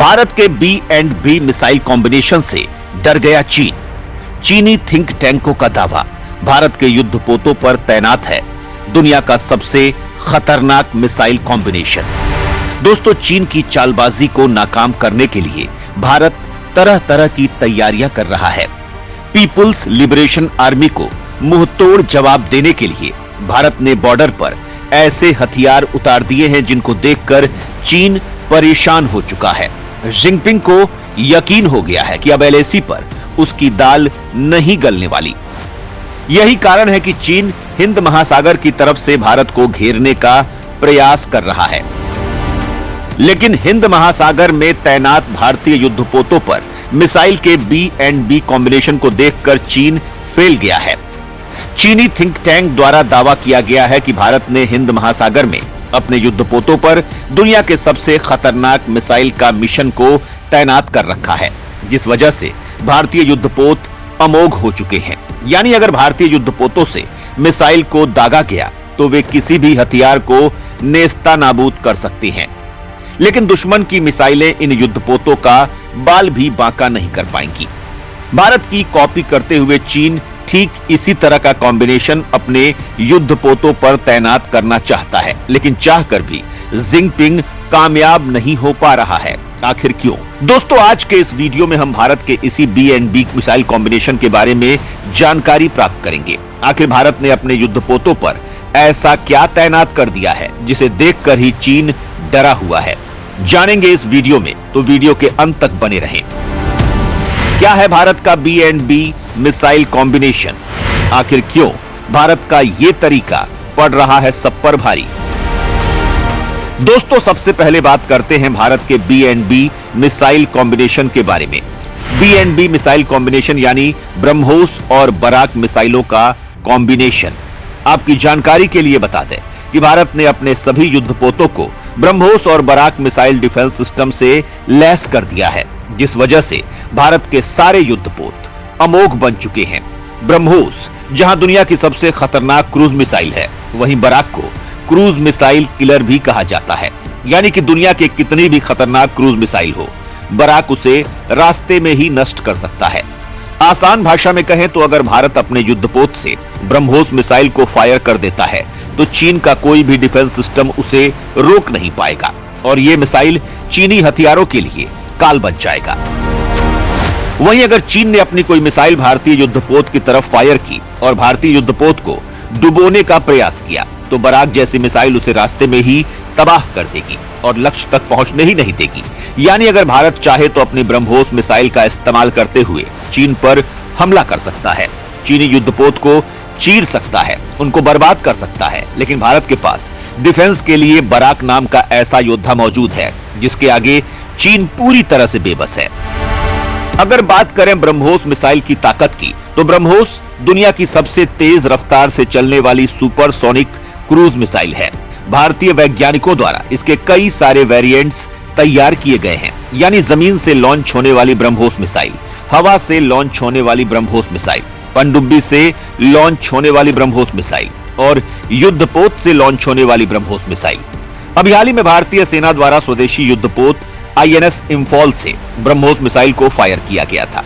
भारत के B&B missile combination से डर गया चीन। चीनी थिंक टैंकों का दावा, भारत के युद्धपोतों पर तैनात है दुनिया का सबसे खतरनाक मिसाइल कॉम्बिनेशन। दोस्तों, चीन की चालबाजी को नाकाम करने के लिए भारत तरह तरह की तैयारियां कर रहा है। पीपुल्स लिबरेशन आर्मी को मुंहतोड़ जवाब देने के लिए भारत ने बॉर्डर पर ऐसे हथियार उतार दिए हैं जिनको देखकर चीन परेशान हो चुका है। जिनपिंग को यकीन हो गया है कि अब LAC पर उसकी दाल नहीं गलने वाली। यही कारण है कि चीन हिंद महासागर की तरफ से भारत को घेरने का प्रयास कर रहा है। लेकिन हिंद महासागर में तैनात भारतीय युद्धपोतों पर मिसाइल के B&B कॉम्बिनेशन को देखकर चीन फेल गया है। चीनी थिंक टैंक द्वारा दावा किया गया है कि भारत ने हिंद महासागर में अपने युद्धपोतों पर दुनिया के सबसे खतरनाक मिसाइल का मिशन को तैनात कर रखा है, जिस वजह से भारतीय युद्धपोत अमोघ हो चुके हैं। यानी अगर भारतीय युद्धपोतों से मिसाइल को दागा गया तो वे किसी भी हथियार को नेस्तानाबूद कर सकती हैं। लेकिन दुश्मन की मिसाइलें इन युद्धपोतों का बाल भी बांका नहीं कर पाएंगी। भारत की कॉपी करते हुए चीन ठीक इसी तरह का कॉम्बिनेशन अपने युद्धपोतों पर तैनात करना चाहता है, लेकिन चाहकर भी जिनपिंग कामयाब नहीं हो पा रहा है। आखिर क्यों? दोस्तों, आज के इस वीडियो में हम भारत के इसी B&B मिसाइल कॉम्बिनेशन के बारे में जानकारी प्राप्त करेंगे। आखिर भारत ने अपने युद्धपोतों पर ऐसा क्या तैनात कर दिया है जिसे देखकर ही चीन डरा हुआ है? जानेंगे इस वीडियो में, तो वीडियो के अंत तक बने रहें। क्या है भारत का B&B मिसाइल कॉम्बिनेशन? आखिर क्यों भारत का ये तरीका पड़ रहा है सब पर भारी? दोस्तों, सबसे पहले बात करते हैं भारत के B&B मिसाइल कॉम्बिनेशन के बारे में। B&B मिसाइल कॉम्बिनेशन यानी ब्रह्मोस और बराक मिसाइलों का कॉम्बिनेशन। आपकी जानकारी के लिए बता दें कि भारत ने अपने सभी युद्धपोतों को ब्रह्मोस और बराक मिसाइल डिफेंस सिस्टम से लैस कर दिया है, जिस वजह से भारत के सारे युद्धपोत अमोघ बन चुके हैं। ब्रह्मोस जहां दुनिया की सबसे खतरनाक क्रूज मिसाइल है, वहीं बराक को क्रूज मिसाइल किलर भी कहा जाता है। यानी कि दुनिया के कितनी भी खतरनाक क्रूज मिसाइल हो, बराक उसे रास्ते में ही नष्ट कर सकता है। आसान भाषा में कहें तो अगर भारत अपने युद्धपोत से ब्रह्मोस मिसाइल को फायर कर देता है तो चीन का कोई भी डिफेंस सिस्टम उसे रोक नहीं पाएगा और ये मिसाइल चीनी हथियारों के लिए काल बन जाएगा। वहीं अगर चीन ने अपनी कोई मिसाइल भारतीय युद्धपोत की तरफ फायर की और भारतीय युद्धपोत को डुबोने का प्रयास किया तो बराक जैसी मिसाइल उसे रास्ते में ही तबाह कर देगी और लक्ष्य तक पहुंचने ही नहीं देगी। यानी अगर भारत चाहे तो अपनी ब्रह्मोस मिसाइल का इस्तेमाल करते हुए चीन पर हमला कर सकता है, चीनी युद्धपोत को चीर सकता है, उनको बर्बाद कर सकता है। लेकिन भारत के पास डिफेंस के लिए बराक नाम का ऐसा योद्धा मौजूद है जिसके आगे चीन पूरी तरह से बेबस है। अगर बात करें ब्रह्मोस मिसाइल की ताकत की, तो ब्रह्मोस दुनिया की सबसे तेज रफ्तार से चलने वाली सुपरसोनिक क्रूज मिसाइल है। भारतीय वैज्ञानिकों द्वारा इसके कई सारे वेरिएंट्स तैयार किए गए हैं। यानी जमीन से लॉन्च होने वाली ब्रह्मोस मिसाइल, हवा से लॉन्च होने वाली ब्रह्मोस मिसाइल, पनडुब्बी से लॉन्च होने वाली ब्रह्मोस मिसाइल और युद्धपोत से लॉन्च होने वाली ब्रह्मोस मिसाइल। अभी हाल ही में भारतीय सेना द्वारा स्वदेशी युद्धपोत INS इंफॉल से ब्रह्मोस मिसाइल को फायर किया गया था।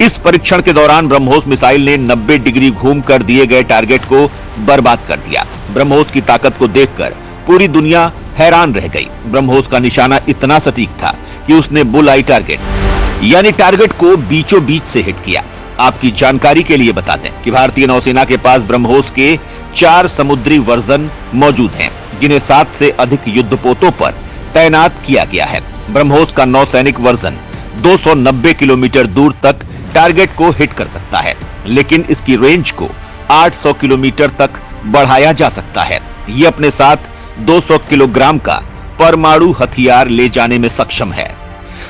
इस परीक्षण के दौरान ब्रह्मोस मिसाइल ने 90 डिग्री घूमकर दिए गए टारगेट को बर्बाद कर दिया। ब्रह्मोस की ताकत को देखकर पूरी दुनिया हैरान रह गई। ब्रह्मोस का निशाना इतना सटीक था कि उसने बुल आई टारगेट यानी टारगेट को बीचों बीच से हिट किया। आपकी जानकारी के लिए बता दें कि भारतीय नौसेना के पास ब्रह्मोस के 4 समुद्री वर्जन मौजूद हैं, जिन्हें 7 से अधिक युद्धपोतों पर तैनात किया गया है। ब्रह्मोस का नौसैनिक वर्जन 290 किलोमीटर दूर तक टारगेट को हिट कर सकता है, लेकिन इसकी रेंज को 800 किलोमीटर तक बढ़ाया जा सकता है। ये अपने साथ 200 किलोग्राम का परमाणु हथियार ले जाने में सक्षम है।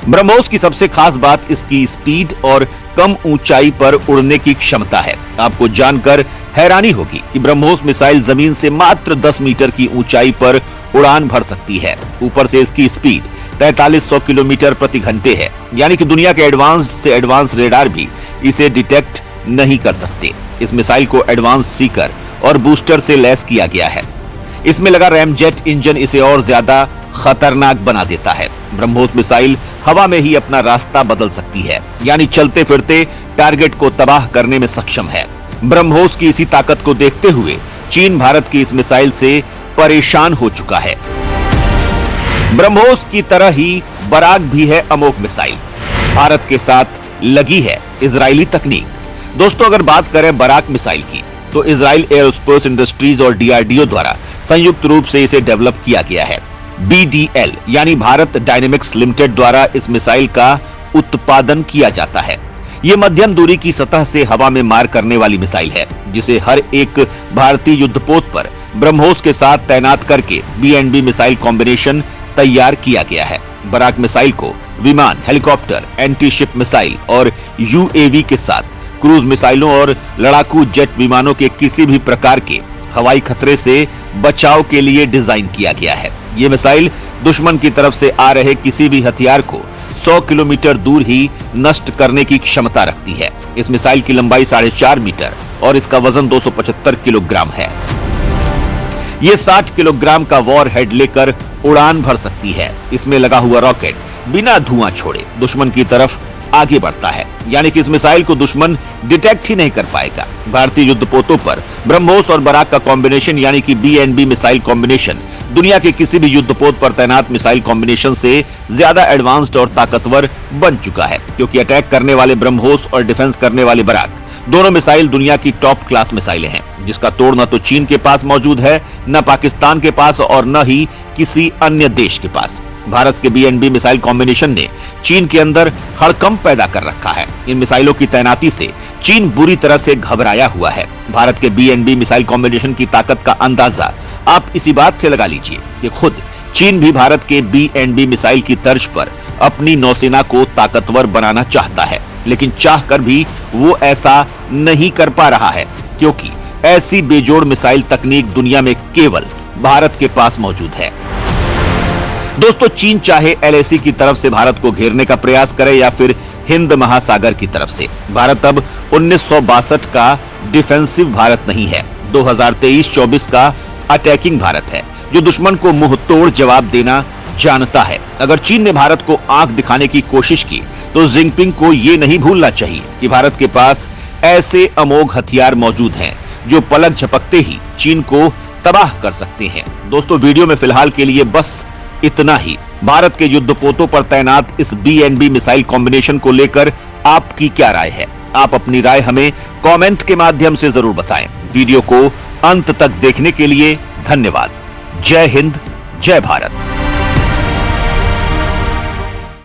ब्रह्मोस की सबसे खास बात इसकी स्पीड और कम ऊंचाई पर उड़ने की क्षमता है। आपको जानकर हैरानी होगी कि ब्रह्मोस मिसाइल जमीन से मात्र 10 मीटर की ऊंचाई पर उड़ान भर सकती है। ऊपर से इसकी स्पीड 4300 किलोमीटर प्रति घंटे है। यानी कि दुनिया के एडवांस्ड से एडवांस रेडार भी इसे डिटेक्ट नहीं कर सकते। इस मिसाइल को एडवांस सीकर और बूस्टर से लैस किया गया है। इसमें लगा रैमजेट इंजन इसे और ज्यादा खतरनाक बना देता है। ब्रह्मोस मिसाइल हवा में ही अपना रास्ता बदल सकती है, यानी चलते फिरते टारगेट को तबाह करने में सक्षम है। ब्रह्मोस की इसी ताकत को देखते हुए चीन भारत की इस मिसाइल से परेशान हो चुका है। ब्रह्मोस की तरह ही बराक भी है अमोघ मिसाइल। भारत के साथ लगी है इजरायली तकनीक। दोस्तों, अगर बात करें बराक मिसाइल की, तो इजराइल एयरोस्पेस इंडस्ट्रीज और डीआरडीओ द्वारा संयुक्त रूप से इसे डेवलप किया गया है। बीडीएल यानी भारत डायनेमिक्स लिमिटेड द्वारा इस मिसाइल का उत्पादन किया जाता है। यह मध्यम दूरी की सतह से हवा में मार करने वाली मिसाइल है, जिसे हर एक भारतीय युद्धपोत पर ब्रह्मोस के साथ तैनात करके बी-एंड-बी मिसाइल कॉम्बिनेशन तैयार किया गया है। बराक मिसाइल को विमान, हेलीकॉप्टर, एंटी शिप मिसाइल और यूएवी के साथ क्रूज मिसाइलों और लड़ाकू जेट विमानों के किसी भी प्रकार के हवाई खतरे से बचाव के लिए डिजाइन किया गया है। ये मिसाइल दुश्मन की तरफ से आ रहे किसी भी हथियार को 100 किलोमीटर दूर ही नष्ट करने की क्षमता रखती है। इस मिसाइल की लंबाई 4.5 मीटर और इसका वजन 275 किलोग्राम है। ये 60 किलोग्राम का वॉर हेड लेकर उड़ान भर सकती है। इसमें लगा हुआ रॉकेट बिना धुआं छोड़े दुश्मन की तरफ आगे बढ़ता है, यानी कि इस मिसाइल को दुश्मन डिटेक्ट ही नहीं कर पाएगा। भारतीय युद्धपोतों पर ब्रह्मोस और बराक का कॉम्बिनेशन यानी कि बी-एंड-बी मिसाइल कॉम्बिनेशन दुनिया के किसी भी युद्धपोत पर तैनात मिसाइल कॉम्बिनेशन से ज्यादा एडवांस्ड और ताकतवर बन चुका है, क्योंकि अटैक करने वाले ब्रह्मोस और डिफेंस करने वाले बराक दोनों मिसाइल दुनिया की टॉप क्लास मिसाइलें हैं, जिसका तोड़ न तो चीन के पास मौजूद है, न पाकिस्तान के पास और न ही किसी अन्य देश के पास। भारत के बी-एंड-बी मिसाइल कॉम्बिनेशन ने चीन के अंदर हड़कंप पैदा कर रखा है। इन मिसाइलों की तैनाती से चीन बुरी तरह से घबराया हुआ है। भारत के बी-एंड-बी मिसाइल कॉम्बिनेशन की ताकत का अंदाजा आप इसी बात से लगा लीजिए कि खुद चीन भी भारत के बी-एंड-बी मिसाइल की तर्ज पर अपनी नौसेना को ताकतवर बनाना चाहता है, लेकिन चाहकर भी वो ऐसा नहीं कर पा रहा है, क्योंकि ऐसी बेजोड़ मिसाइल तकनीक दुनिया में केवल भारत के पास मौजूद है। दोस्तों, चीन चाहे एलएसी की तरफ से भारत को घेरने का प्रयास करे या फिर हिंद महासागर की तरफ से, भारत अब 1962 का डिफेंसिव भारत नहीं है, 2023-24 का अटैकिंग भारत है, जो दुश्मन को मुंह तोड़ जवाब देना जानता है। अगर चीन ने भारत को आंख दिखाने की कोशिश की, तो जिनपिंग को ये नहीं भूलना चाहिए कि भारत के पास ऐसे अमोघ हथियार मौजूद हैं, जो पलक झपकते ही चीन को तबाह कर सकते हैं। दोस्तों, वीडियो में फिलहाल के लिए बस इतना ही। भारत के युद्धपोतों पर तैनात इस बी-एंड-बी मिसाइल कॉम्बिनेशन को लेकर आपकी क्या राय है? आप अपनी राय हमें कमेंट के माध्यम से जरूर बताएं। वीडियो को अंत तक देखने के लिए धन्यवाद। जय हिंद, जय भारत।